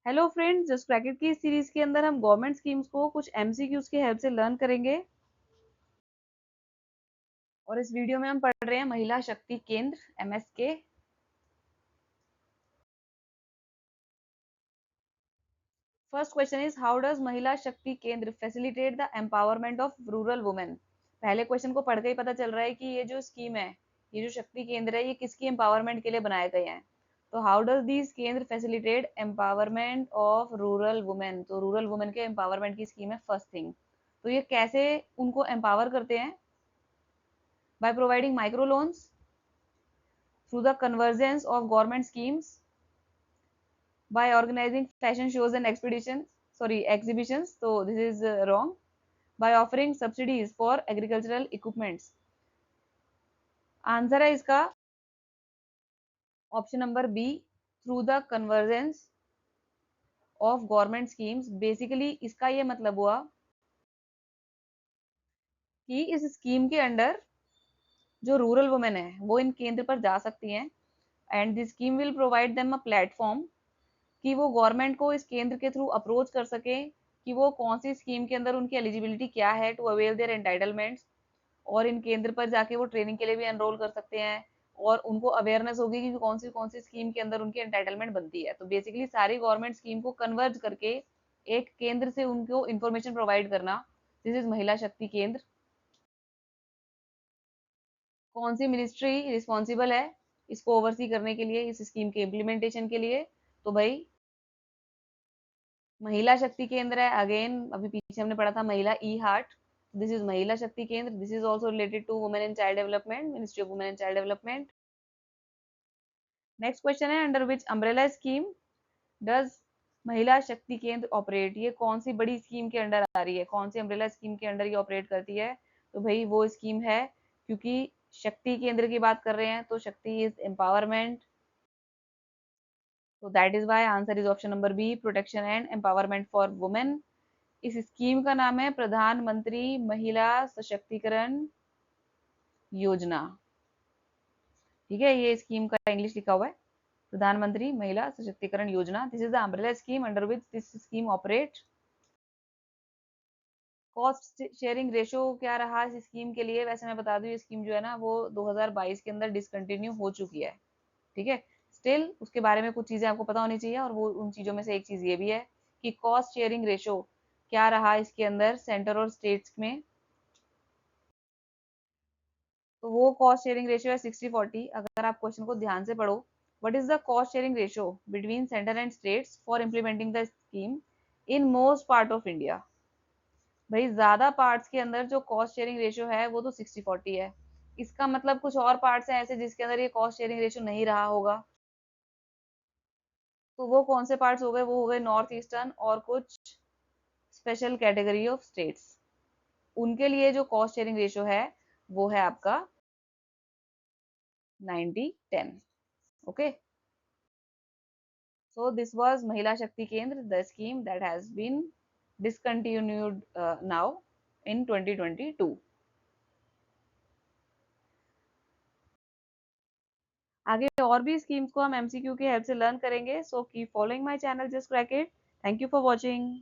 Hello friends, just क्रैकेट की series के अंदर हम गवर्नमेंट स्कीम्स को कुछ एमसीक्यूज की हेल्प से लर्न करेंगे। और इस वीडियो में हम पढ़ रहे हैं महिला शक्ति केंद्र MSK. First question is how does Mahila Shakti केंद्र facilitate the empowerment of rural women. पहले क्वेश्चन को पढ़ के ही पता चल रहा है कि ये जो स्कीम है, ये जो शक्ति केंद्र है, ये किसकी एम्पावरमेंट के लिए बनाए गए हैं। तो हाउ डज दीज केंद्र facilitate empowerment of rural women. तो रूरल वुमेन के एम्पावरमेंट की स्कीम है फर्स्ट थिंग। तो ये कैसे उनको एम्पावर करते हैं? by providing microloans through the convergence of government schemes, by organizing fashion shows and exhibitions. So this is wrong. By offering subsidies for agricultural equipments. Answer है इसका option number B, through the convergence of government schemes. Basically इसका ये मतलब हुआ कि इस scheme के under जो रूरल वुमेन है वो इन केंद्र पर जा सकती हैं, and this scheme will provide them a platform कि वो गवर्नमेंट को इस केंद्र के थ्रू अप्रोच कर सके कि वो कौन सी स्कीम के अंदर उनकी एलिजिबिलिटी क्या है टू अवेल देयर एंटाइटलमेंट्स। और इन केंद्र पर जाके वो ट्रेनिंग के लिए भी एनरोल कर सकते हैं, और उनको अवेयरनेस होगी कि कौन सी स्कीम के अंदर उनकी एंटाइटलमेंट बनती है। तो बेसिकली सारी गवर्नमेंट स्कीम को कन्वर्ज करके एक केंद्र से उनको इन्फॉर्मेशन प्रोवाइड करना, दिस इज महिला शक्ति केंद्र। कौन सी मिनिस्ट्री रिस्पॉन्सिबल है इसको ओवरसी करने के लिए, इस स्कीम के इम्प्लीमेंटेशन के लिए? तो भाई महिला शक्ति केंद्र है। अगेन अभी पीछे हमने पढ़ा था महिला ई heart, this is Mahila Shakti Kendra. This is also related to women and child development, ministry of women and child development. Next question है under which umbrella scheme does Mahila Shakti केंद्र ऑपरेट। ये कौन सी बड़ी स्कीम के अंडर आ रही है, कौन सी अम्ब्रेला स्कीम के अंडर ये ऑपरेट करती है? तो भाई वो स्कीम है, क्योंकि शक्ति केंद्र की बात कर रहे हैं तो शक्ति इज एम्पावरमेंट, तो that is why answer is option number B, protection and empowerment for women. इस स्कीम का नाम है प्रधानमंत्री महिला सशक्तिकरण योजना। ठीक है, ये स्कीम का इंग्लिश लिखा हुआ है प्रधानमंत्री महिला सशक्तिकरण योजना। This is the umbrella scheme under which this scheme operate. Cost sharing ratio क्या रहा इस स्कीम के लिए? वैसे मैं बता दूं, ये स्कीम जो है ना वो 2022 के अंदर डिसकंटिन्यू हो चुकी है। ठीक है, स्टिल उसके बारे में कुछ चीजें आपको पता होनी चाहिए, और वो उन चीजों में से एक चीज ये भी है कि कॉस्ट शेयरिंग रेशो क्या रहा इसके अंदर सेंटर और स्टेट्स में। तो वो कॉस्ट शेयरिंग रेशियो है 60-40। अगर आप क्वेश्चन को ध्यान से पढ़ो, what is the cost sharing ratio between centre and states for implementing the scheme in most part of India. भाई ज्यादा पार्ट्स के अंदर जो कॉस्ट शेयरिंग रेशियो है वो तो 60-40 है। इसका मतलब कुछ और पार्ट्स हैं ऐसे जिसके अंदर ये कॉस्ट शेयरिंग रेशियो नहीं रहा होगा। तो वो कौन से पार्ट्स हो गए? वो हो गए नॉर्थ ईस्टर्न और कुछ स्पेशल कैटेगरी ऑफ स्टेट्स। उनके लिए जो कॉस्ट शेयरिंग रेशियो है वो है आपका 90-10। Okay, so this was Mahila Shakti Kendra, the scheme that has been discontinued now in 2022. आगे और भी स्कीम्स को हम एमसीक्यू की हेल्प से लर्न करेंगे, so keep following my channel just crack it. Thank you for watching.